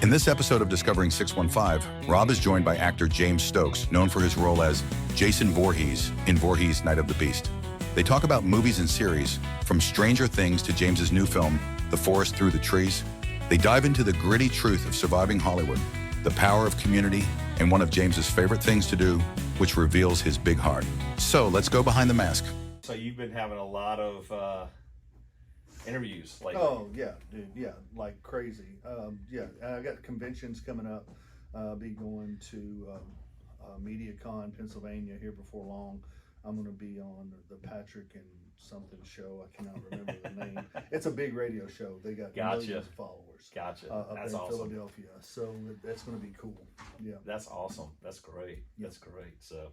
In this episode of Discovering 615, Rob is joined by actor James Stokes, known for his role as Jason Voorhees in Voorhees' Night of the Beast. They talk about movies and series, from Stranger Things to James's new film, The Forest Through the Trees. They dive into the gritty truth of surviving Hollywood, the power of community, and one of James's favorite things to do, which reveals his big heart. So let's go behind the mask. So you've been having a lot of interviews lately. Oh yeah, dude, yeah, like crazy. Yeah, I got conventions coming up. Be going to MediaCon, Pennsylvania here before long. I'm going to be on the Patrick and something show. I cannot remember the name. It's a big radio show. They got millions of followers. Gotcha. Up That's in awesome. Philadelphia. So that's going to be cool. Yeah. That's awesome. That's great. That's great. So,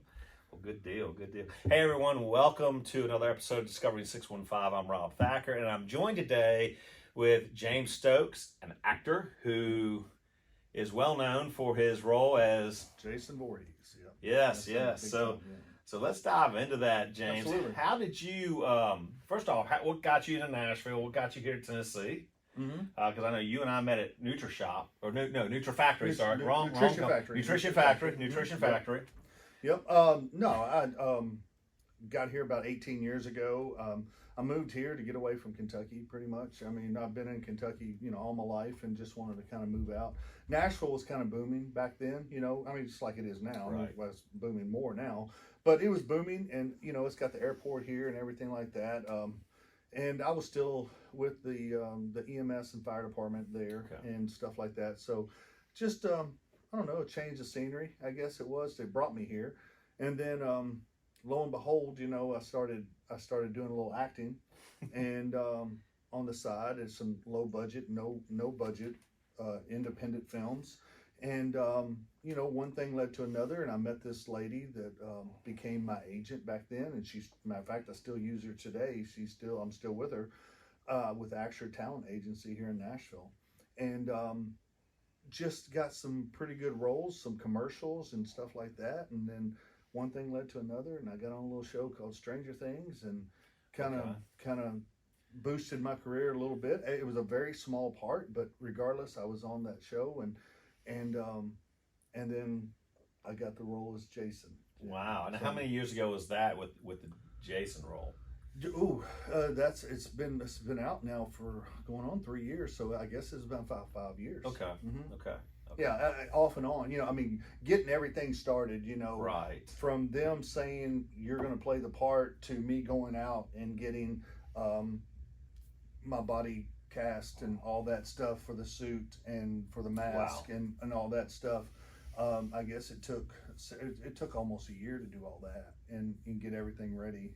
well, good deal. Good deal. Hey, everyone. Welcome to another episode of Discovering 615. I'm Rob Thacker, and I'm joined today with James Stokes, an actor who is well known for his role as Jason Voorhees. Yes, That's yes. big So, time, yeah. so let's dive into that, James. Absolutely. How did you? First off, what got you to Nashville? What got you here to Tennessee? Because I know you and I met at NutriShop or NutriFactory. Sorry, wrong. Nutrition Factory. Nutrition Factory. Yep. No, I got here about 18 years ago. I moved here to get away from Kentucky, pretty much. I mean, I've been in Kentucky, all my life, and just wanted to kind of move out. Nashville was kind of booming back then, I mean, just like it is now. Right. I mean, well, it's booming more now, but it was booming, and it's got the airport here and everything like that. And I was still with the EMS and fire department there and stuff like that. So just I don't know, a change of scenery, I guess it was. They brought me here, and then lo and behold, I started doing a little acting, and on the side, it's some low budget, no budget, independent films, and one thing led to another, and I met this lady that became my agent back then, and she's, matter of fact, I still use her today. I'm still with her, with Asher Talent Agency here in Nashville, and just got some pretty good roles, some commercials and stuff like that, and then one thing led to another, and I got on a little show called Stranger Things, and kind of boosted my career a little bit. It was a very small part, but regardless, I was on that show, and then I got the role as Jason. Wow! And how many years ago was that with the Jason role? Ooh, it's been out now for going on 3 years, so I guess it's been 5 years. Okay. Mm-hmm. Okay. Yeah, off and on. I mean, getting everything started. Right. From them saying you're going to play the part to me going out and getting my body cast and all that stuff for the suit and for the mask and all that stuff. I guess it took almost a year to do all that and get everything ready.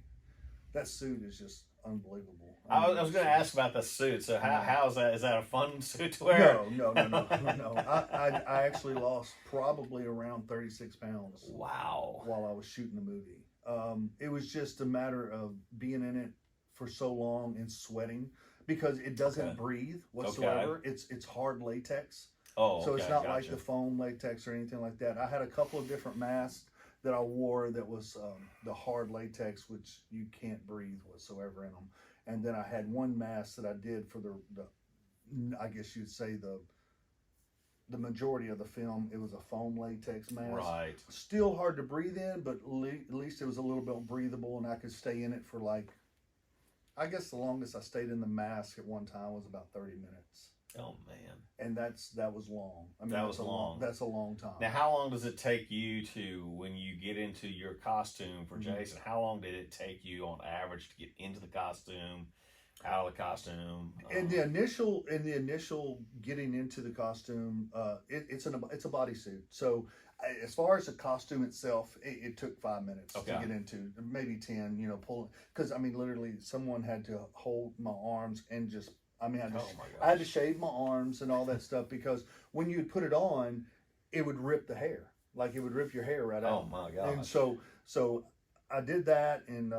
That suit is just unbelievable. I was going to ask about the suit. So how is that? Is that a fun suit to wear? No. I actually lost probably around 36 pounds. Wow. While I was shooting the movie. It was just a matter of being in it for so long and sweating because it doesn't breathe whatsoever. Okay. It's hard latex. Oh, so it's not like the foam latex or anything like that. I had a couple of different masks that I wore that was the hard latex, which you can't breathe whatsoever in them. And then I had one mask that I did for the I guess you'd say the majority of the film. It was a foam latex mask. Right. Still hard to breathe in, but at least it was a little bit breathable, and I could stay in it for I guess the longest I stayed in the mask at one time was about 30 minutes. Oh man! And that was long. I mean, that was long. That's a long time. Now, how long does it take you to, when you get into your costume for Jason? How long did it take you on average to get into the costume, out of the costume? In the initial getting into the costume, it's a bodysuit. So as far as the costume itself, it took 5 minutes to get into, maybe 10. Pulling, because I mean, literally, someone had to hold my arms and just. I mean, I had to shave my arms and all that stuff because when you put it on, it would rip the hair. Like it would rip your hair right out. Oh my God. And so I did that, and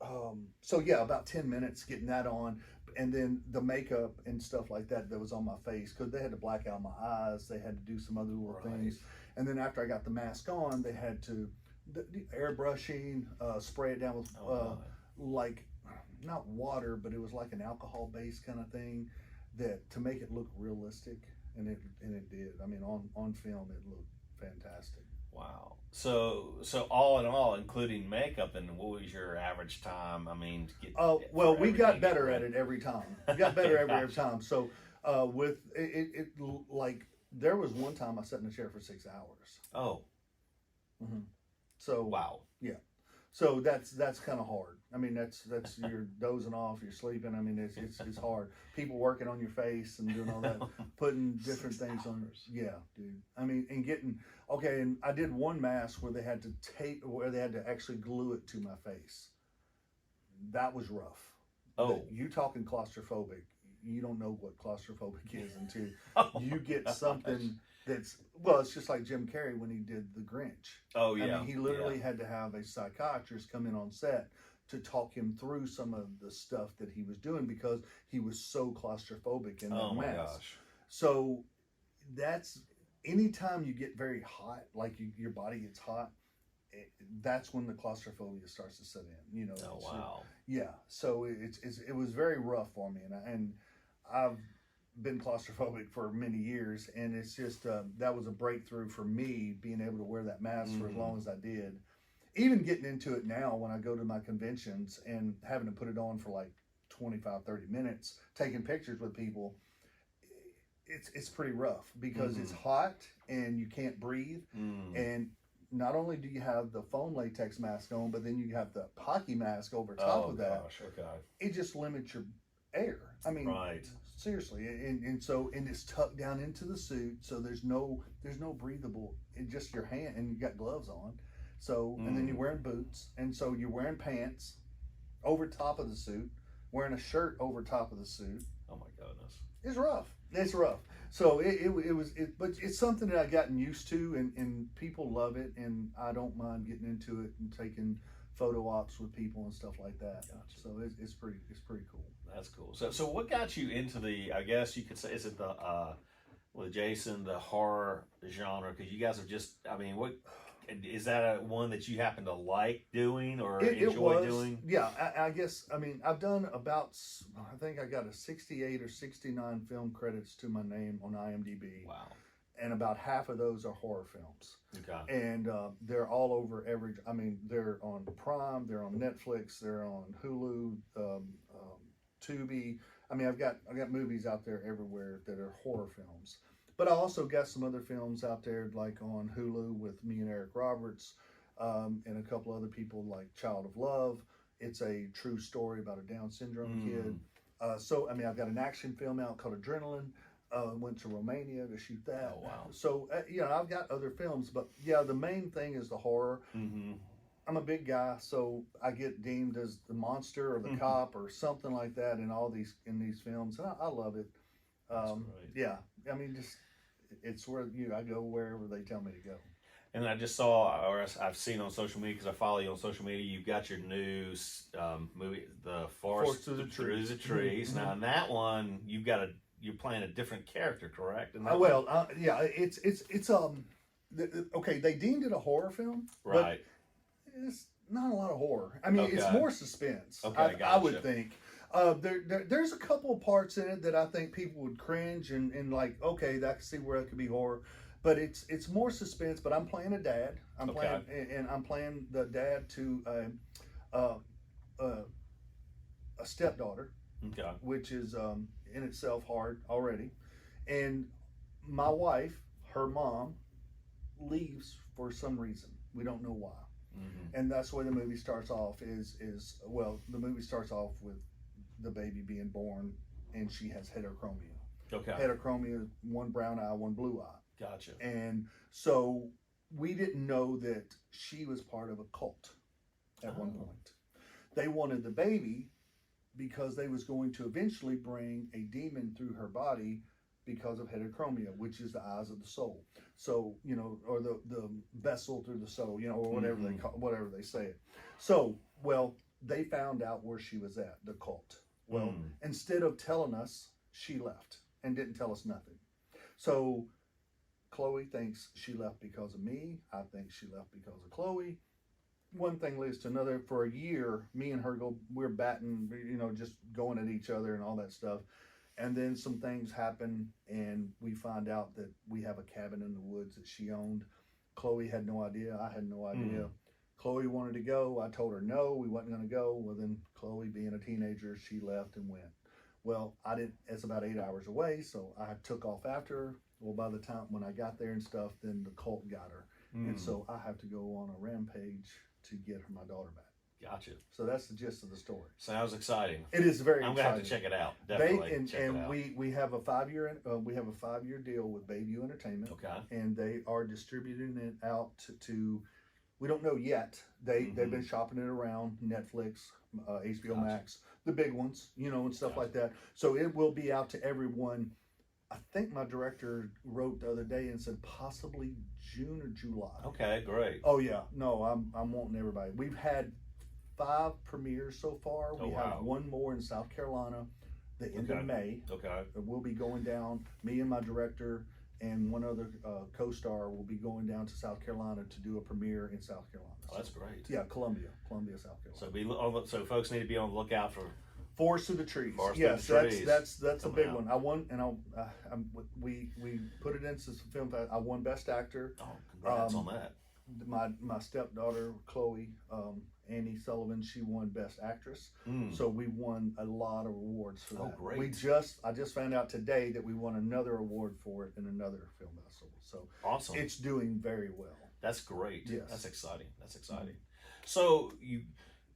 about 10 minutes getting that on, and then the makeup and stuff like that was on my face because they had to black out my eyes. They had to do some other little things. And then after I got the mask on, they had to the airbrushing, spray it down with not water, but it was like an alcohol-based kind of thing to make it look realistic. and it did. I mean, on film, it looked fantastic. Wow. So all in all, including makeup, and what was your average time? I mean, to get well, we got everything better ready? at it every time. We got better every time. So with it, like there was one time I sat in a chair for 6 hours. Oh, So wow. yeah. So that's kind of hard. I mean, that's you're dozing off, you're sleeping. I mean, it's hard. People working on your face and doing all that, putting different 6 things on. hours. Yeah, dude. I mean, and getting okay. And I did one mask where they had to actually glue it to my face. That was rough. Oh. You talking claustrophobic? You don't know what claustrophobic is until Oh, you get gosh. something that's it's just like Jim Carrey when he did The Grinch. Oh yeah. I mean, he literally had to have a psychiatrist come in on set to talk him through some of the stuff that he was doing because he was so claustrophobic in that Oh my mask. gosh. So that's anytime you get very hot, like your body gets hot, that's when the claustrophobia starts to set in. You know. Oh wow. Yeah. So it was very rough for me, and I've been claustrophobic for many years, and it's just that was a breakthrough for me being able to wear that mask for as long as I did. Even getting into it now when I go to my conventions and having to put it on for like 25, 30 minutes, taking pictures with people, it's pretty rough because it's hot and you can't breathe. And not only do you have the foam latex mask on, but then you have the hockey mask over top of that. Gosh, okay. It just limits your air. I mean, Right. seriously, and it's tucked down into the suit, so there's no breathable. It's just your hand, and you got gloves on. So and then you're wearing boots, and so you're wearing pants over top of the suit, wearing a shirt over top of the suit. Oh my goodness. It's rough. It's rough. So but it's something that I've gotten used to, and people love it, and I don't mind getting into it and taking photo ops with people and stuff like that. Gotcha. So it's pretty cool. That's cool. So what got you into the? I guess you could say, is it the with Jason, the horror genre? Because you guys have just. I mean, what is that one that you happen to like doing or enjoy doing? Yeah, I guess. I mean, I've done about. I think I got a 68 or 69 film credits to my name on IMDb. Wow. And about half of those are horror films. Okay. And they're all over every. I mean, they're on Prime, they're on Netflix, they're on Hulu, Tubi. I mean, I've got movies out there everywhere that are horror films. But I also got some other films out there, like on Hulu with me and Eric Roberts, and a couple other people, like Child of Love. It's a true story about a Down syndrome kid. So, I mean, I've got an action film out called Adrenaline. Went to Romania to shoot that. Oh, wow. So, I've got other films, but yeah, the main thing is the horror. I'm a big guy, so I get deemed as the monster or the cop or something like that in these films, and I love it. That's great. Yeah, I mean, just it's where I go wherever they tell me to go. And I just saw, or I've seen on social media, because I follow you on social media, you've got your new movie, The Forest Through the Trees. Now, in that one, you're playing a different character, correct? Yeah, it's okay. They deemed it a horror film, right? But it's not a lot of horror. I mean, Okay. it's more suspense. Okay, I would think. There's a couple of parts in it that I think people would cringe and like, okay, I can see where it could be horror, but it's more suspense. But I'm playing a dad. I'm playing the dad to a stepdaughter, Okay. which is in itself hard already, and my wife, her mom, leaves for some reason. We don't know why. And that's where the movie starts off the movie starts off with the baby being born, and she has heterochromia. Okay. Heterochromia, one brown eye, one blue eye. Gotcha. And so we didn't know that she was part of a cult at one point. They wanted the baby because they was going to eventually bring a demon through her body because of heterochromia, which is the eyes of the soul. So, or the vessel through the soul, or whatever they say it. So, they found out where she was at, the cult. Instead of telling us, she left and didn't tell us nothing. So Chloe thinks she left because of me. I think she left because of Chloe. One thing leads to another. For a year, me and her we're batting, just going at each other and all that stuff. And then some things happen, and we find out that we have a cabin in the woods that she owned. Chloe had no idea. I had no idea. Chloe wanted to go. I told her no, we wasn't going to go. Well, then Chloe, being a teenager, she left and went. Well, I didn't. It's about 8 hours away, so I took off after her. Well, by the time when I got there and stuff, then the cult got her, and so I have to go on a rampage to get my daughter back. Gotcha. So that's the gist of the story. Sounds exciting. It is very I'm exciting. gonna have to check it out. Definitely. We have a 5-year deal with Bayview Entertainment. Okay. And they are distributing it out to we don't know yet. They've been shopping it around Netflix, HBO Max, the big ones, and stuff like that. So it will be out to everyone. I think my director wrote the other day and said possibly June or July. Okay, great. Oh yeah, no, I'm wanting everybody. We've had 5 premieres so far. We have one more in South Carolina, the end of May. Okay. We'll be going down. Me and my director and one other co-star will be going down to South Carolina to do a premiere in South Carolina. Oh, that's great. Yeah, Columbia, South Carolina. So folks need to be on the lookout for Forest Through the Trees. Forest Yes, Through the Trees that's a big out. one. I won, and we put it into some film. I won Best Actor. Oh, congrats on that. My stepdaughter Chloe, Annie Sullivan, she won Best Actress. So we won a lot of awards for that. Oh, great! I just found out today that we won another award for it in another film festival. So Awesome. It's doing very well. That's great. Yes. That's exciting. So you,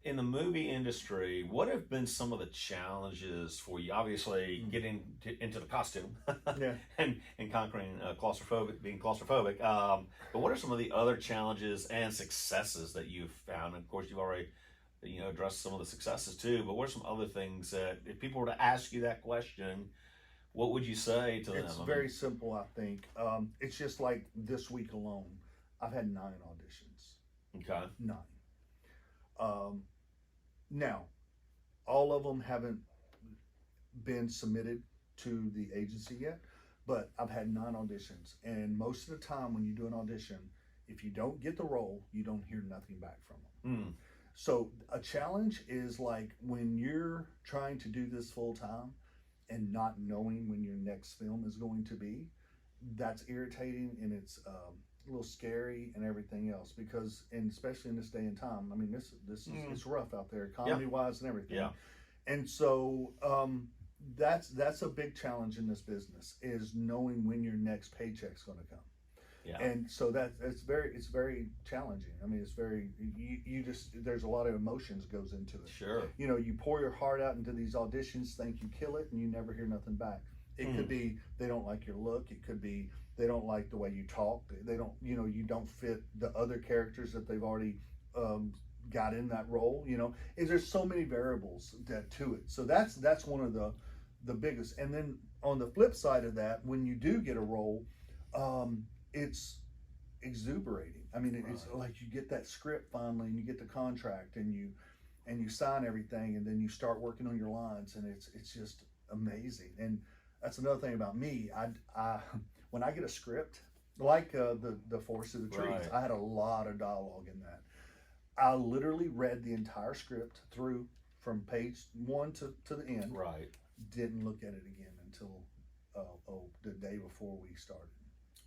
in the movie industry, what have been some of the challenges for you? Obviously, getting into the costume and conquering being claustrophobic. But what are some of the other challenges and successes that you've found? And of course, you've already addressed some of the successes too. But what are some other things that, if people were to ask you that question, what would you say to them? It's very simple, I think. It's just like this week alone, I've had 9 auditions. Okay. 9. Now, all of them haven't been submitted to the agency yet, but I've had 9 auditions. And most of the time when you do an audition, if you don't get the role, you don't hear nothing back from them. So a challenge is like when you're trying to do this full time and not knowing when your next film is going to be, that's irritating, and it's a little scary and everything else, because, and especially in this day and time, I mean, this is it's rough out there, economy wise and everything. Yeah. And so that's a big challenge in this business, is knowing when your next paycheck's going to come. Yeah. And so it's very challenging. I mean, it's very, you just, there's a lot of emotions goes into it. Sure. You pour your heart out into these auditions, think you kill it, and you never hear nothing back. It could be they don't like your look. It could be they don't like the way you talk. They don't, you don't fit the other characters that they've already got in that role. There's so many variables to it. So that's one of the biggest. And then on the flip side of that, when you do get a role, it's exuberating. I mean, it's like you get that script finally, and you get the contract, and you sign everything, and then you start working on your lines, and it's just amazing. And that's another thing about me. I when I get a script, like the Forest of the Trees, I had a lot of dialogue in that. I literally read the entire script through from page 1 to the end. Right. Didn't look at it again until the day before we started.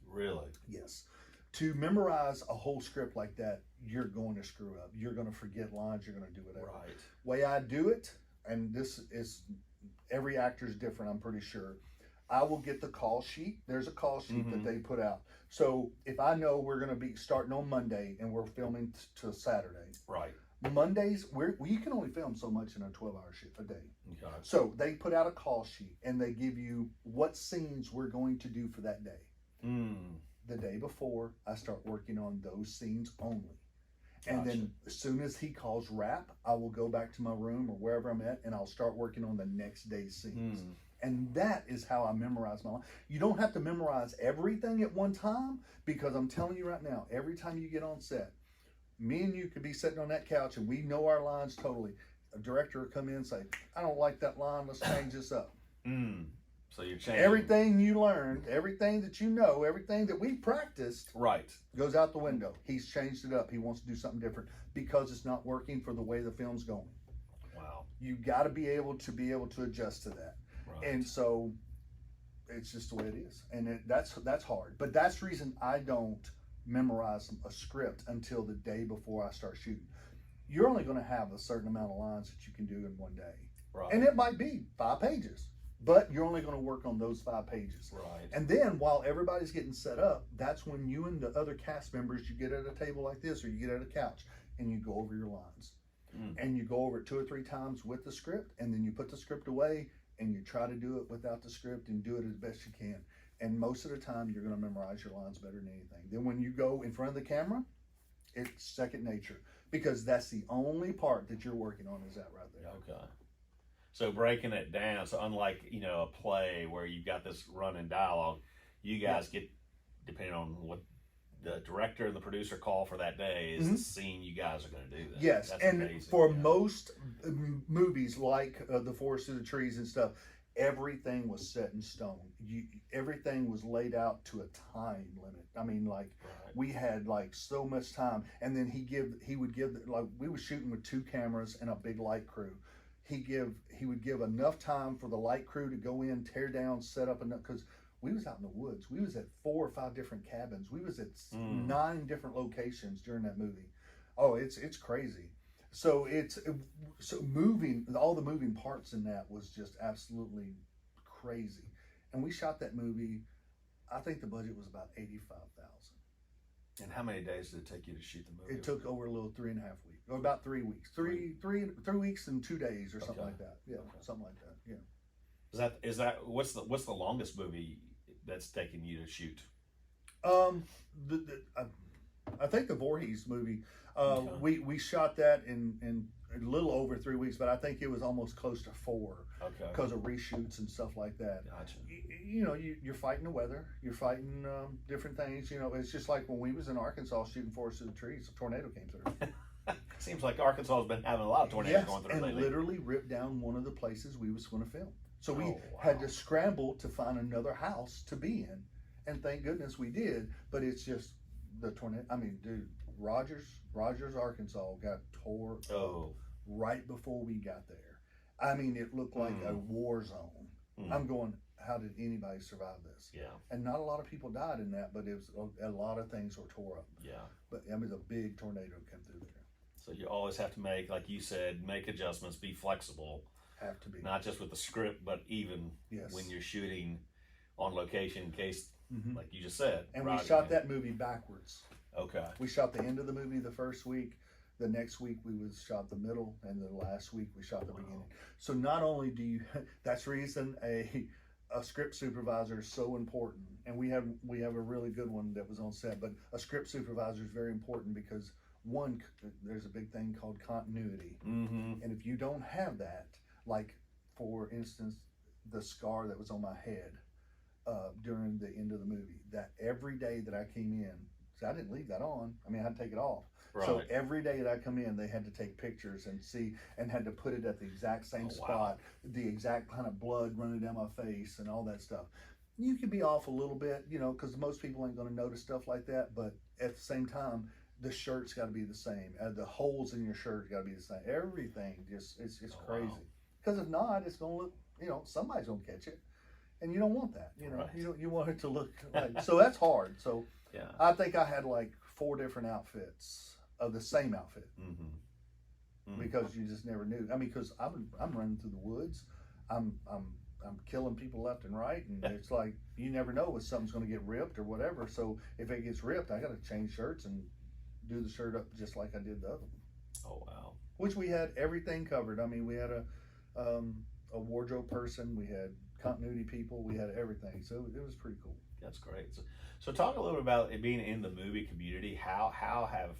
Really? Yes. To memorize a whole script like that, you're going to screw up. You're going to forget lines. You're going to do whatever. Right. Way I do it, and this is, every actor's different, I'm pretty sure. I will get the call sheet. There's a call sheet that they put out. So if I know we're going to be starting on Monday and we're filming till Saturday. Right. Mondays, you can only film so much in a 12-hour shift a day. Okay. So they put out a call sheet, and they give you what scenes we're going to do for that day. The day before, I start working on those scenes only. And then as soon as he calls wrap, I will go back to my room or wherever I'm at, and I'll start working on the next day's scenes. And that is how I memorize my line. You don't have to memorize everything at one time, because I'm telling you right now, every time you get on set, me and you could be sitting on that couch and we know our lines totally. A director will come in and say, I don't like that line, let's change this up. So you're changing. Everything you learned, everything that you know, everything that we practiced goes out the window. He's changed it up. He wants to do something different because it's not working for the way the film's going. Wow. You got to be able to adjust to that. Right. And so it's just the way it is, and that's hard. But that's the reason I don't memorize a script until the day before I start shooting. You're only going to have a certain amount of lines that you can do in one day, Right. and it might be 5 pages, but you're only going to work on those 5 pages. Right. And then while everybody's getting set up, that's when you and the other cast members, you get at a table like this, or you get at a couch, and you go over your lines. And you go over it 2 or 3 times with the script, and then you put the script away, and you try to do it without the script and do it as best you can. And most of the time, you're going to memorize your lines better than anything. Then when you go in front of the camera, it's second nature, because that's the only part that you're working on is that right there. Okay. So breaking it down, so unlike, a play where you've got this running dialogue, you guys get, depending on what the director and the producer call for that day, is the scene you guys are going to do. That. Yes, That's and amazing. for most movies like The Forest Through the Trees and stuff, everything was set in stone. Everything was laid out to a time limit. I mean, like, we had like so much time, and then he would give, like, we were shooting with 2 cameras and a big light crew. He would give enough time for the light crew to go in, tear down, set up enough, because we was out in the woods. We was at 4 or 5 different cabins. We was at 9 different locations during that movie. Oh, it's crazy. So moving, all the moving parts in that was just absolutely crazy. And we shot that movie. I think the budget was about $85,000. And how many days did it take you to shoot the movie? It took over a little 3.5 weeks, or about 3 weeks, three weeks and 2 days, or something like that. Yeah, something like that. Yeah. Is that what's the longest movie that's taken you to shoot? I think the Voorhees movie. We shot that in a little over 3 weeks, but I think it was almost close to 4. Okay. Because of reshoots and stuff like that. Gotcha. You're fighting the weather. You're fighting different things. It's just like when we was in Arkansas shooting Forest Through the Trees, a tornado came through. Seems like Arkansas has been having a lot of tornadoes going through and lately. Literally ripped down one of the places we was going to film. So we had to scramble to find another house to be in, and thank goodness we did. But it's just the tornado. I mean, dude, Rogers, Arkansas got tore up right before we got there. I mean, it looked like a war zone. I'm going, how did anybody survive this? Yeah. And not a lot of people died in that, but it was a lot of things were tore up. Yeah. But I mean, a big tornado came through there. So you always have to make, like you said, make adjustments, be flexible. Have to be. Not just with the script, but even when you're shooting on location, in case, like you just said. And we shot that movie backwards. Okay. We shot the end of the movie the first week. The next week we shot the middle, and the last week we shot the beginning. So not only do you, that's the reason a script supervisor is so important. And we have a really good one that was on set, but a script supervisor is very important because one, there's a big thing called continuity. And if you don't have that, like for instance, the scar that was on my head during the end of the movie, that every day that I came in, so I didn't leave that on. I mean, I had to take it off. Right. So every day that I come in, they had to take pictures and see, and had to put it at the exact same spot, the exact kind of blood running down my face and all that stuff. You could be off a little bit, because most people ain't going to notice stuff like that. But at the same time, the shirt's got to be the same. The holes in your shirt got to be the same. Everything just it's crazy. Because if not, it's going to look, somebody's going to catch it, and you don't want that. You want it to look like. So that's hard. So I think I had like 4 different outfits of the same outfit because you just never knew. I mean, because I'm running through the woods, I'm killing people left and right, and it's like you never know if something's going to get ripped or whatever. So if it gets ripped, I got to change shirts and do the shirt up just like I did the other one. Oh wow! Which we had everything covered. I mean, we had a wardrobe person, we had continuity people, we had everything. So it was pretty cool. That's great. So talk a little bit about it being in the movie community. How have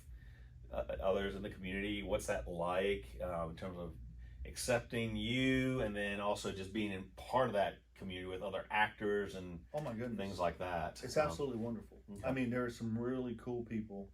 others in the community, what's that like in terms of accepting you, and then also just being in part of that community with other actors and oh my goodness, things like that? It's absolutely wonderful. I mean, there are some really cool people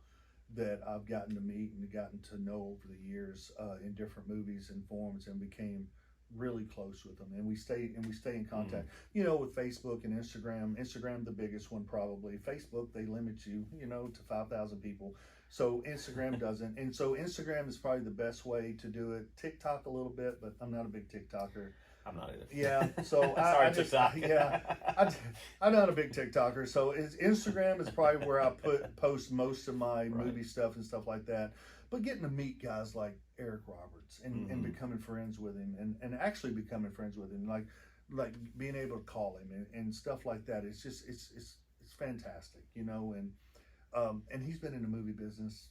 that I've gotten to meet and gotten to know over the years in different movies and forms, and became really close with them, and we stay in contact. With Facebook and Instagram the biggest one probably. Facebook, they limit you to 5,000 people, so Instagram doesn't. And so Instagram is probably the best way to do it. TikTok a little bit, but I'm not a big TikToker. I'm not either. Yeah, so Sorry, I just TikTok. I'm not a big TikToker. So Instagram is probably where I post most of my movie stuff and stuff like that. But getting to meet guys like Eric Roberts and becoming friends with him and actually becoming friends with him, like being able to call him and stuff like that. It's just it's fantastic, you know. And he's been in the movie business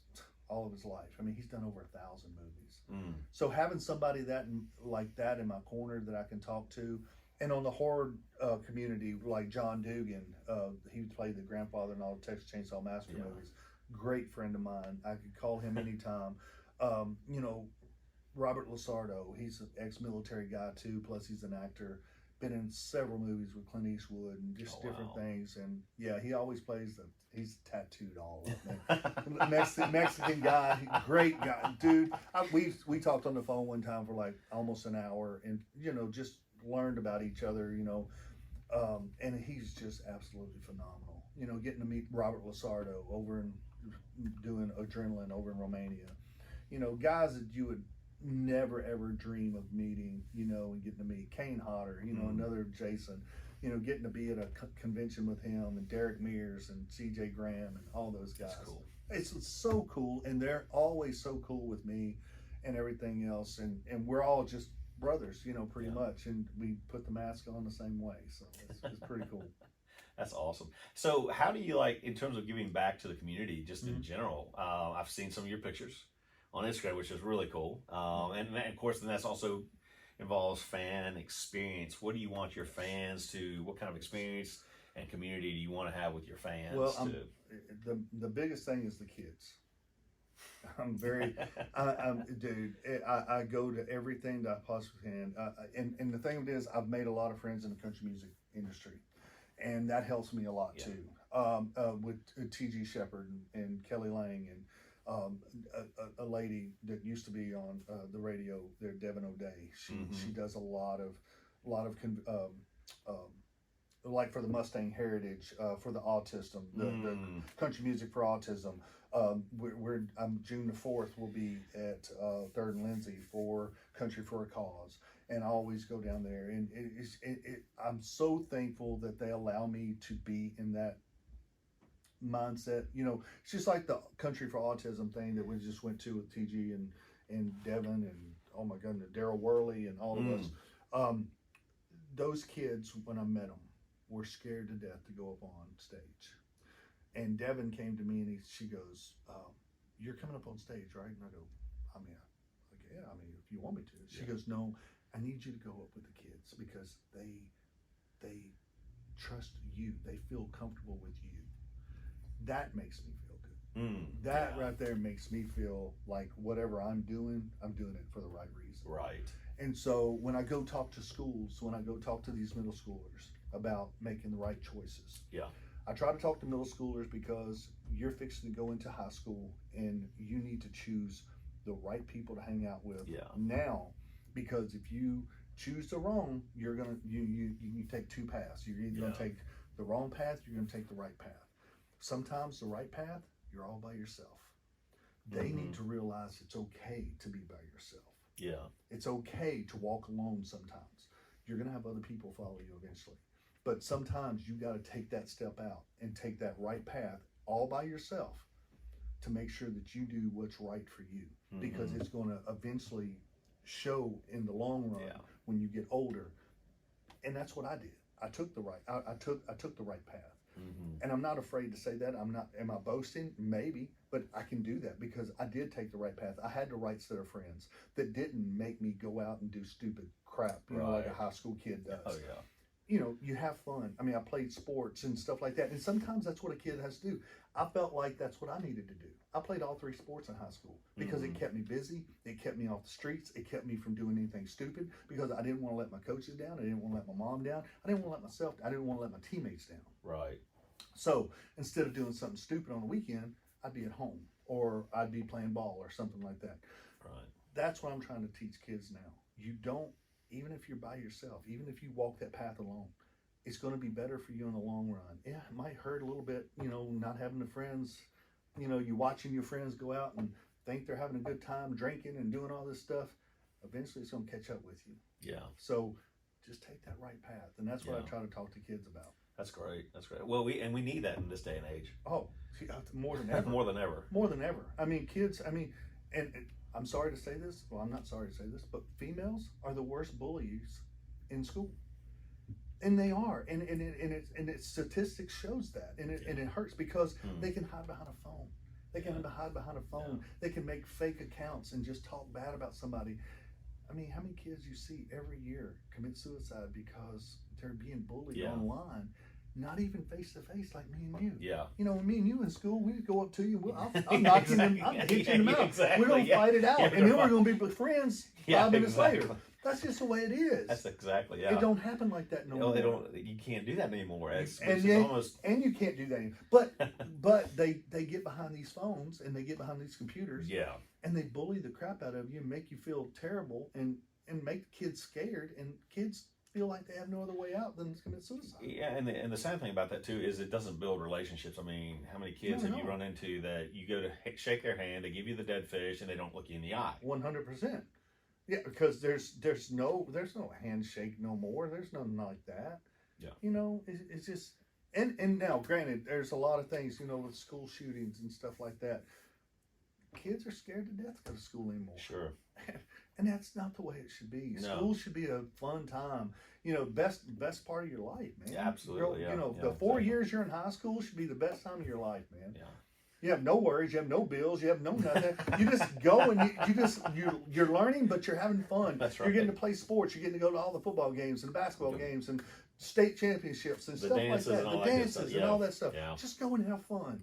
all of his life. I mean, he's done over 1,000 movies. So having somebody like that in my corner that I can talk to, and on the horror community, like John Dugan, he played the grandfather in all the Texas Chainsaw Massacre movies. Great friend of mine. I could call him anytime. You know, Robert Lasardo, he's an ex-military guy too, plus he's an actor. Been in several movies with Clint Eastwood and just different things. And yeah, he always plays he's tattooed all of Mexican guy, great guy, dude. We talked on the phone one time for like almost an hour, and you know, just learned about each other, you know. And he's just absolutely phenomenal. You know, getting to meet Robert Lasardo over in doing Adrenaline over in Romania. You know, guys that you would never ever dream of meeting, you know, and getting to meet Kane Hodder, you know, another Jason, you know, getting to be at a convention with him and Derek Mears and CJ Graham and all those guys. That's cool. It's so cool, and they're always so cool with me and everything else, and we're all just brothers, you know, pretty much, and we put the mask on the same way, so it's pretty cool. That's awesome. So how do you, like, in terms of giving back to the community, just in general? I've seen some of your pictures on Instagram, which is really cool. And of course, then that's also involves fan experience. What do you want your fans to, what kind of experience and community do you want to have with your fans? Well, the biggest thing is the kids. I'm very, dude, I go to everything that I possibly can. And the thing of it is, I've made a lot of friends in the country music industry. And that helps me a lot too. With T.G. Shepherd and Kelly Lang and a lady that used to be on the radio there, Devin O'Day. She does a lot of like for the Mustang Heritage, for the autism, the country music for autism. June the 4th we'll be at 3rd and Lindsay for Country for a Cause, and I always go down there, and I'm so thankful that they allow me to be in that mindset. You know, it's just like the Country for Autism thing that we just went to with TG and Devin and oh my goodness, Daryl Worley and all of us. Those kids, when I met them, were scared to death to go up on stage. And Devin came to me and she goes, "You're coming up on stage, right?" And I go, "Yeah, if you want me to." She goes, "No, I need you to go up with the kids because they trust you. They feel comfortable with you." That makes me feel good. That right there makes me feel like whatever I'm doing it for the right reason. Right. And so when I go talk to schools, when I go talk to these middle schoolers about making the right choices, I try to talk to middle schoolers because you're fixing to go into high school and you need to choose the right people to hang out with now, because if you choose the wrong, you're gonna you take two paths. You're either gonna take the wrong path, you're gonna take the right path. Sometimes the right path, you're all by yourself. They need to realize it's okay to be by yourself. Yeah. It's okay to walk alone sometimes. You're going to have other people follow you eventually. But sometimes you got to take that step out and take that right path all by yourself to make sure that you do what's right for you, because it's going to eventually show in the long run when you get older. And that's what I did. I took the right path. And I'm not afraid to say that. Am I boasting? Maybe, but I can do that because I did take the right path. I had the right set of friends that didn't make me go out and do stupid crap, you know, like a high school kid does. Oh yeah. You know, you have fun. I mean, I played sports and stuff like that, and sometimes that's what a kid has to do. I felt like that's what I needed to do. I played all 3 sports in high school because it kept me busy. It kept me off the streets. It kept me from doing anything stupid because I didn't want to let my coaches down. I didn't want to let my mom down. I didn't want to let myself. I didn't want to let my teammates down. Right. So instead of doing something stupid on the weekend, I'd be at home or I'd be playing ball or something like that. Right. That's what I'm trying to teach kids now. You don't, even if you're by yourself, even if you walk that path alone, it's going to be better for you in the long run. Yeah, it might hurt a little bit, you know, not having the friends, you know, you watching your friends go out and think they're having a good time drinking and doing all this stuff. Eventually it's going to catch up with you. Yeah. So just take that right path. And that's what I try to talk to kids about. That's great. That's great. Well, we need that in this day and age. Oh, more than ever. More than ever. More than ever. I mean, kids. I mean, and I'm sorry to say this. Well, I'm not sorry to say this, but females are the worst bullies in school, and they are. And its statistics shows that, and it hurts because they can hide behind a phone. They can hide behind a phone. They can make fake accounts and just talk bad about somebody. I mean, how many kids you see every year commit suicide because they're being bullied online? Not even face to face like me and you. Yeah. You know, when me and you in school, we'd go up to you. I'll knock you in. I'll hit you in the mouth. Exactly. We're gonna fight it out, Yeah, and then we're gonna be friends 5 minutes later. exactly. That's just the way it is. That's exactly It don't happen like that no more. They don't. You can't do that anymore. It's and you can't do that anymore. But they get behind these phones and they get behind these computers. Yeah. And they bully the crap out of you and make you feel terrible and make kids scared, and kids feel like they have no other way out than to commit suicide. Yeah, and the sad thing about that too is it doesn't build relationships. I mean, how many kids have you run into that you go to shake their hand, they give you the dead fish, and they don't look you in the eye? 100%. Yeah, because there's no handshake no more. There's nothing like that. Yeah. You know, it's just and now granted, there's a lot of things, you know, with school shootings and stuff like that. Kids are scared to death to go to school anymore. Sure. And that's not the way it should be. No. School should be a fun time. You know, best part of your life, man. Yeah, absolutely. You know, the 4 years you're in high school should be the best time of your life, man. Yeah. You have no worries. You have no bills. You have no nothing. You just go and you're learning, but you're having fun. That's right. You're getting to play sports. You're getting to go to all the football games and basketball games and state championships and The stuff like dances that. and all The that good dances stuff. and all that stuff. Yeah. Just go and have fun.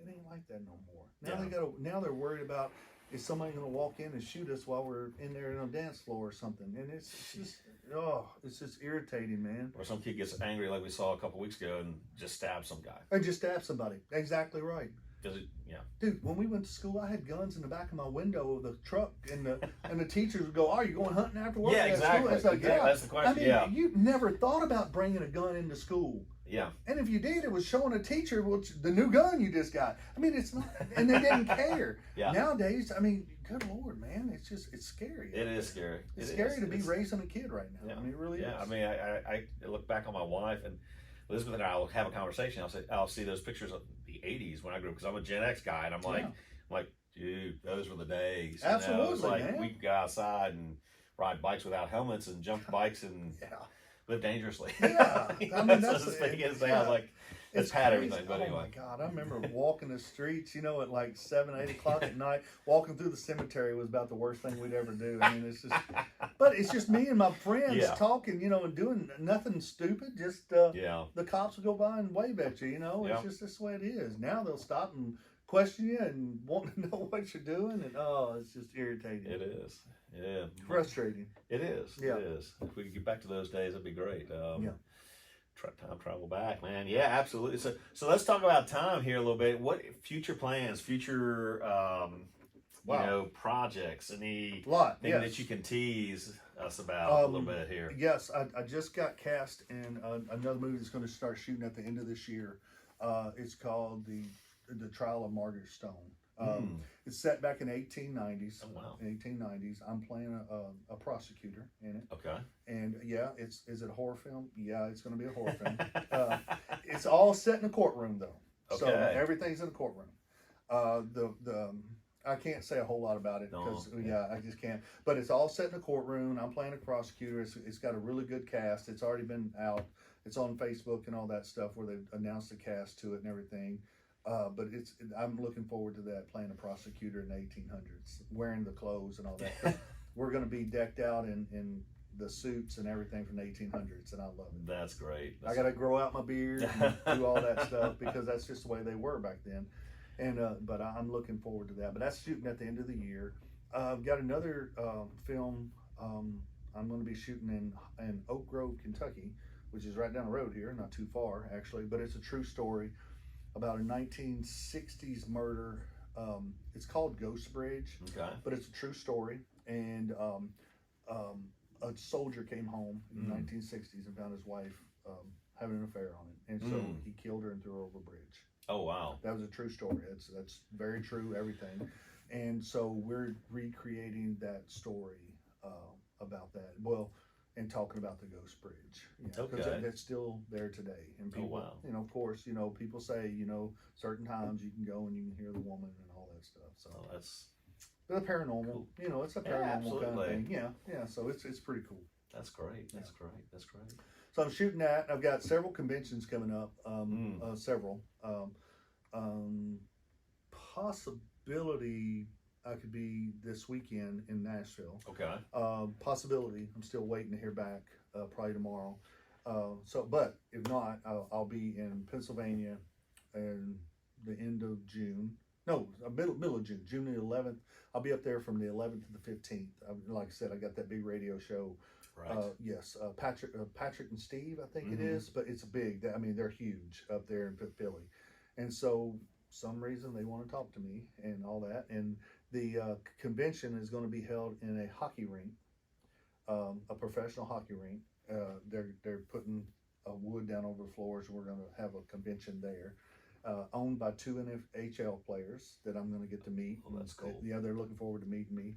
It ain't like that no more. Now they're worried about, is somebody going to walk in and shoot us while we're in there on a dance floor or something? And it's just irritating, man. Or some kid gets angry like we saw a couple weeks ago and just stabs some guy. Or just stab somebody. Exactly right. Dude, when we went to school, I had guns in the back of my window of the truck, and the teachers would go, "Are you going hunting after work?" Yeah, exactly. It's like, yeah. That's the question. I mean, you never thought about bringing a gun into school. Yeah. And if you did, it was showing a teacher the new gun you just got. I mean, it's not, and they didn't care. Yeah. Nowadays, I mean, good Lord, man, it's scary. It is scary. It's scary to be raising a kid right now. Yeah. I mean, it really is. Yeah, I mean, I look back on my wife, and Elizabeth and I will have a conversation. I'll see those pictures of the 80s when I grew up, because I'm a Gen X guy, and I'm like, dude, those were the days. Absolutely, you know, it's like man. we'd go outside and ride bikes without helmets and jump bikes and live dangerously. Yeah. I mean, that's as big as they yeah. have, like, it's had everything, but anyway. Oh my God, I remember walking the streets, you know, at like 7, 8 o'clock at night. Walking through the cemetery was about the worst thing we'd ever do. I mean, it's just me and my friends talking, you know, and doing nothing stupid. Just the cops will go by and wave at you, you know. It's just this way it is. Now they'll stop and question you and want to know what you're doing, and it's just irritating. It is. Yeah. Frustrating. It is. Yeah. It is. If we could get back to those days, that'd be great. Time travel back, man. Yeah, absolutely. So let's talk about time here a little bit. What future plans, future you know, projects, anything that you can tease us about a little bit here? Yes, I just got cast in another movie that's going to start shooting at the end of this year. It's called the Trial of Margaret Stone. It's set back in 1890s. Oh, wow. 1890s. I'm playing a prosecutor in it. Okay. And is it a horror film? Yeah, it's going to be a horror film. It's all set in a courtroom though. Okay. So everything's in a courtroom. I can't say a whole lot about it because I just can't. But it's all set in a courtroom. I'm playing a prosecutor. It's got a really good cast. It's already been out. It's on Facebook and all that stuff where they've announced the cast to it and everything. But I'm looking forward to that, playing a prosecutor in the 1800s, wearing the clothes and all that. We're going to be decked out in the suits and everything from the 1800s, and I love it. That's great. I got to grow out my beard and do all that stuff because that's just the way they were back then. And but I'm looking forward to that. But that's shooting at the end of the year. I've got another film I'm going to be shooting in Oak Grove, Kentucky, which is right down the road here, not too far actually. But it's a true story about a 1960s murder. It's called Ghost Bridge, but it's a true story. And a soldier came home in the 1960s and found his wife having an affair on it, and so he killed her and threw her over a bridge. Oh wow! That was a true story. That's very true. Everything, and so we're recreating that story about that. Well, and talking about the Ghost Bridge. Because Okay. that's still there today. And people, wow. of course, people say, certain times you can go and you can hear the woman and all that stuff. So Oh, that's the paranormal, cool. it's a Yeah, paranormal kind absolutely. of thing. Yeah. So it's pretty cool. That's great. That's great. That's great. So I'm shooting that. I've got several conventions coming up. Several. Possibility I could be this weekend in Nashville. Okay. Possibility. I'm still waiting to hear back. Probably tomorrow. But if not, I'll be in Pennsylvania, and the end of June. No, middle of June. June the 11th. I'll be up there from the 11th to the 15th. Like I said, I got that big radio show. Right. Yes, Patrick and Steve, I think it is, but it's big. I mean, they're huge up there in Philly, and so some reason they want to talk to me and all that. And the convention is going to be held in a hockey rink, a professional hockey rink. They're putting wood down over the floors. We're going to have a convention there, owned by two NHL players that I'm going to get to meet. Oh, that's cool. Yeah, they're looking forward to meeting me.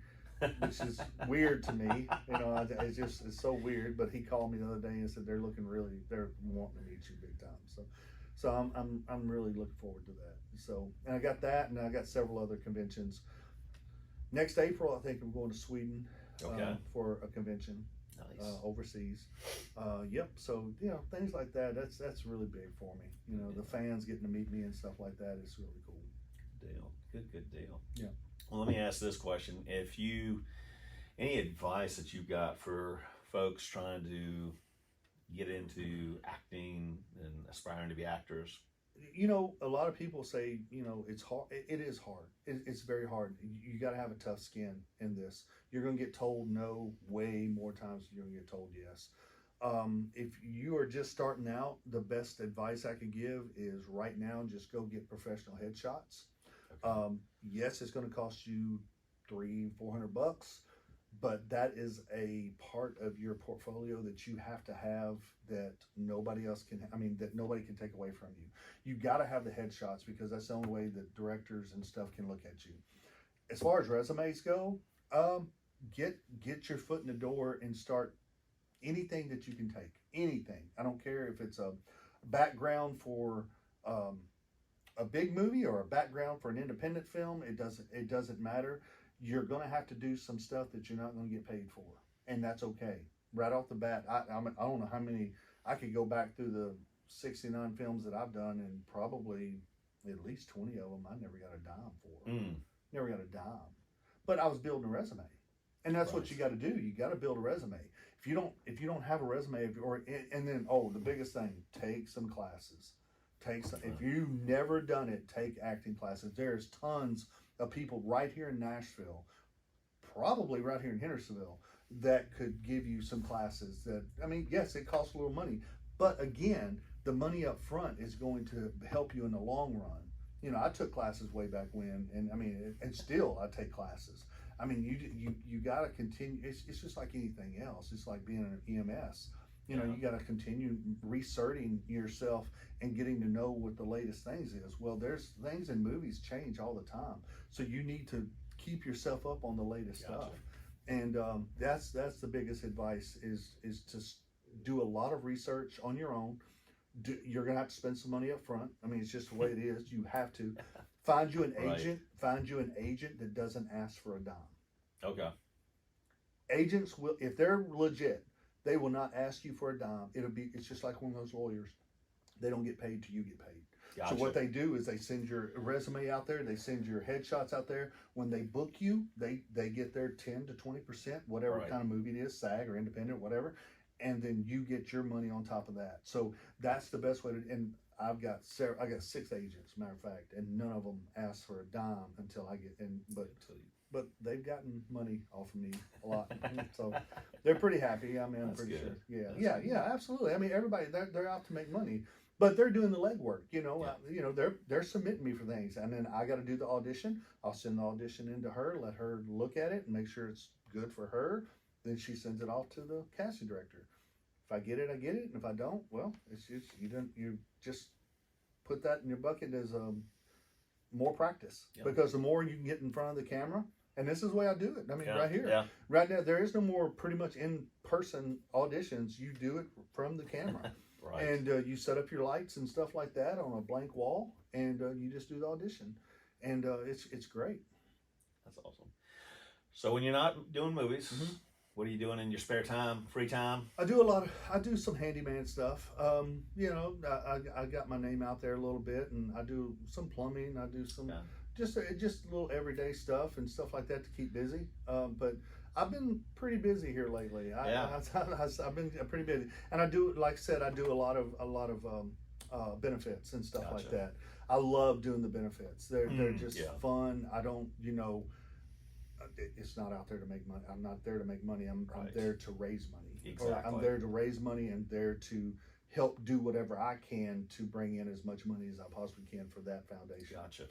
Which is weird to me, it's so weird. But he called me the other day and said they're wanting to meet you big time. So I'm really looking forward to that. So, and I got that, and I got several other conventions. Next April, I think I'm going to Sweden for a convention. Nice. Overseas. Yep. So things like that. That's really big for me. The fans getting to meet me and stuff like that is really cool. Good deal. Good deal. Yeah. Well, let me ask this question. Any advice that you've got for folks trying to get into acting and aspiring to be actors? A lot of people say, it's hard. It is hard. It's very hard. You got to have a tough skin in this. You're going to get told no way more times than you're going to get told yes. If you are just starting out, the best advice I could give is right now, just go get professional headshots. Okay. Yes, it's going to cost you $300-400, but that is a part of your portfolio that you have to have that nobody else can. That nobody can take away from you. You got to have the headshots because that's the only way that directors and stuff can look at you. As far as resumes go, get your foot in the door and start anything that you can take. Anything. I don't care if it's a background for a big movie or a background for an independent film. It doesn't matter. You're going to have to do some stuff that you're not going to get paid for, and that's okay. Right off the bat, I don't know how many. I could go back through the 69 films that I've done, and probably at least 20 of them I never got a dime for. Never got a dime, but I was building a resume, and that's what you got to do. You got to build a resume. If you don't have a resume, and then the biggest thing, take some classes. If you've never done it, take acting classes. There's tons of people right here in Nashville, probably right here in Hendersonville, that could give you some classes yes, it costs a little money, but again, the money up front is going to help you in the long run. I took classes way back when, and still I take classes. You got to continue. It's just like anything else. It's like being an EMS. You got to continue researching yourself and getting to know what the latest things is. Well, there's things in movies change all the time, so you need to keep yourself up on the latest stuff. And that's the biggest advice is to do a lot of research on your own. You're gonna have to spend some money up front. It's just the way it is. You have to find you an agent. Find you an agent that doesn't ask for a dime. Okay. Agents will, if they're legit, they will not ask you for a dime. It's just like one of those lawyers. They don't get paid till you get paid. Gotcha. So what they do is they send your resume out there. They send your headshots out there. When they book you, they get their 10 to 20%, whatever kind of movie it is, SAG or independent, whatever. And then you get your money on top of that. So that's the best way to. And I got 6 agents, matter of fact, and none of them ask for a dime until I get in. But they've gotten money off of me a lot, so they're pretty happy. I'm That's pretty good. sure. Yeah, absolutely. Everybody they're out to make money, but they're doing the legwork. They're submitting me for things, and then I got to do the audition. I'll send the audition into her, let her look at it, and make sure it's good for her. Then she sends it off to the casting director. If I get it, I get it, and if I don't, well, it's just you just put that in your bucket as more practice, because the more you can get in front of the camera, And this is the way I do it. I mean, Yeah, right here, yeah. right now, there is no more pretty much in-person auditions. You do it from the camera. Right. And you set up your lights and stuff like that on a blank wall, and you just do the audition. And it's great. That's awesome. So when you're not doing movies, Mhm. what are you doing in your spare time, free time? I do some handyman stuff. You know, I got my name out there a little bit, and I do some plumbing. I do some Yeah. just little everyday stuff and stuff like that to keep busy. But I've been pretty busy here lately. I've been pretty busy, and I do, like I said, I do a lot of benefits and stuff like Gotcha. that. I love doing the benefits. They're just yeah. fun. I don't, it's not out there to make money. I'm not there to make money. I'm Right. there to raise money. Or I'm Exactly. there to raise money and there to help do whatever I can to bring in as much money as I possibly can for that foundation. Gotcha.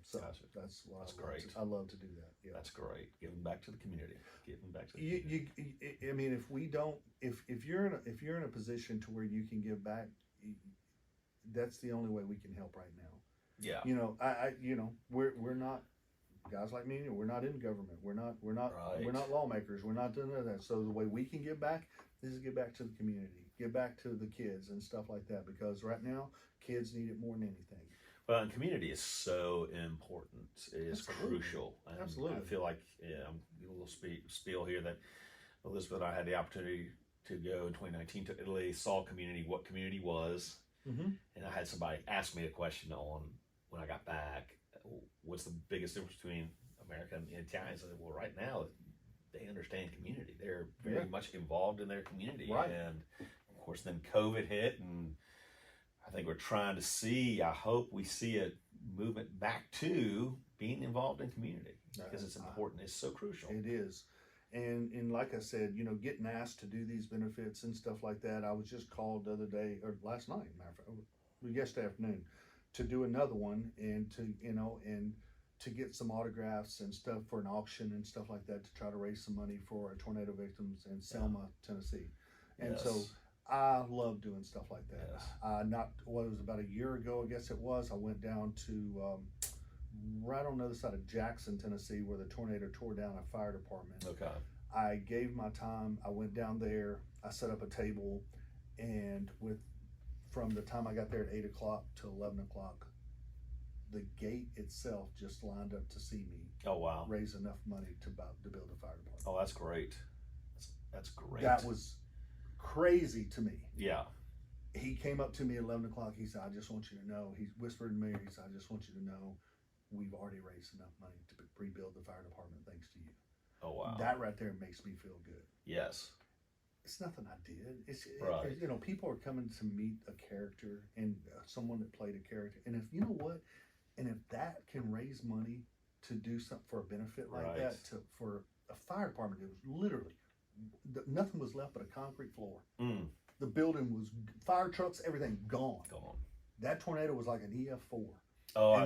So Gotcha. that's what That's I love great. I love to do that. Yeah. That's great. Giving back to the community. Giving back to the You, community. I mean, if we don't, if you're in a position to where you can give back, that's the only way we can help right now. Yeah. We're not guys like me. We're not in government. We're not Right. lawmakers. We're not doing that. So the way we can give back is give back to the community, give back to the kids and stuff like that. Because right now, kids need it more than anything. Well, and community is so important. It is Absolutely. crucial. And Absolutely. I feel like, I'm a little spiel here that Elizabeth and I had the opportunity to go in 2019 to Italy, saw community, what community was. Mm-hmm. And I had somebody ask me a question on when I got back, what's the biggest difference between America and Italians? I said, well, right now, they understand community. They're very much involved in their community. Right. And of course, then COVID hit, and I think we're trying to see, I hope we see a movement back to being involved in community because it's important. It's so crucial. It is. And like I said, getting asked to do these benefits and stuff like that. I was just called the other day, or last night, yesterday afternoon, to do another one and to get some autographs and stuff for an auction and stuff like that to try to raise some money for tornado victims in Selma, Tennessee. And so I love doing stuff like that. Yes. It was about a year ago, I guess it was. I went down to right on the other side of Jackson, Tennessee, where the tornado tore down a fire department. Okay. I gave my time. I went down there. I set up a table, and from the time I got there at 8 o'clock to 11 o'clock, the gate itself just lined up to see me. Oh, wow. Raise enough money to build a fire department. Oh, that's great. That's great. That was crazy to me. Yeah. He came up to me at 11 o'clock. He said, I just want you to know. He whispered to me. He said, I just want you to know we've already raised enough money to rebuild the fire department thanks to you. Oh, wow. That right there makes me feel good. Yes. It's nothing I did. Right. People are coming to meet a character and someone that played a character. And if that can raise money to do something for a benefit like that, for a fire department, it was literally nothing was left but a concrete floor. Mm. The building was fire trucks, everything gone. Gone. That tornado was like an EF4. Oh,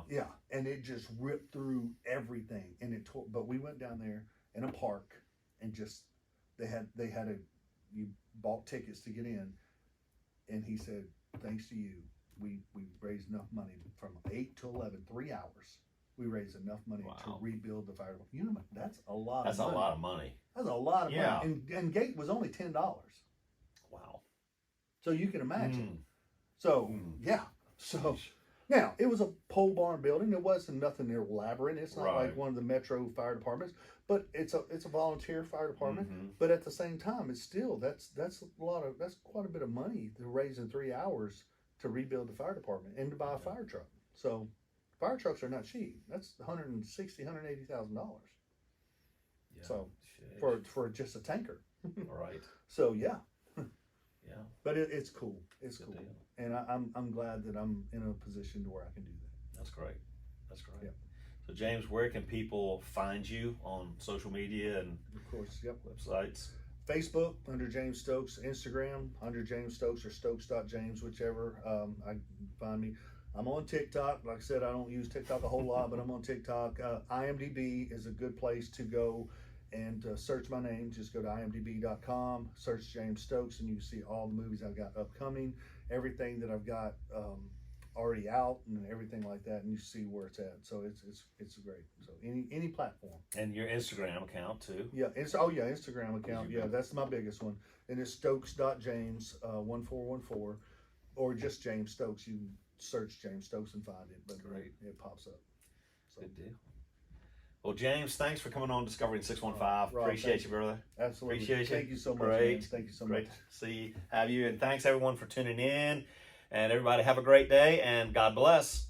yeah, and it just ripped through everything, and it tore. But we went down there in a park, and just you bought tickets to get in, and he said, thanks to you, we raised enough money from 8 to 11, 3 hours. We raised enough money to rebuild the fire department. That's a lot. That's of money. a lot of money. That's a lot of Yeah. money, and gate was only $10. Wow. So you can imagine. Mm. So yeah, so. Now, it was a pole barn building. It wasn't nothing elaborate. It's not like one of the metro fire departments, but it's a volunteer fire department. Mm-hmm. But at the same time, it's still that's quite a bit of money to raise in 3 hours to rebuild the fire department and to buy a fire truck. So fire trucks are not cheap. That's $180,000. Yeah. So for just a tanker. Right. So yeah. Yeah. But it's cool. It's Good cool. deal. And I'm glad that I'm in a position to where I can do that. That's great. That's great. Yep. So James, where can people find you on social media and Of course, yep. websites? Facebook under James Stokes, Instagram under James Stokes or Stokes.James, whichever. I find me. I'm on TikTok. Like I said, I don't use TikTok a whole lot, but I'm on TikTok. IMDb is a good place to go and search my name. Just go to imdb.com, search James Stokes, and you see all the movies I've got upcoming, everything that I've got already out and everything like that, and you see where it's at. So it's great. So any platform. And your Instagram account too. Yeah, Instagram account. Yeah, that's my biggest one, and it's Stokes.James 1414, or just James Stokes. You can search James Stokes and find it, but Great. it pops up. So. Good deal. Well, James, thanks for coming on Discovering 615. Rob, Appreciate you, brother. Absolutely. Appreciate you. Thank you so much. Great. Man. Thank you so Great much. to see you, have you, and thanks everyone for tuning in. And everybody have a great day, and God bless.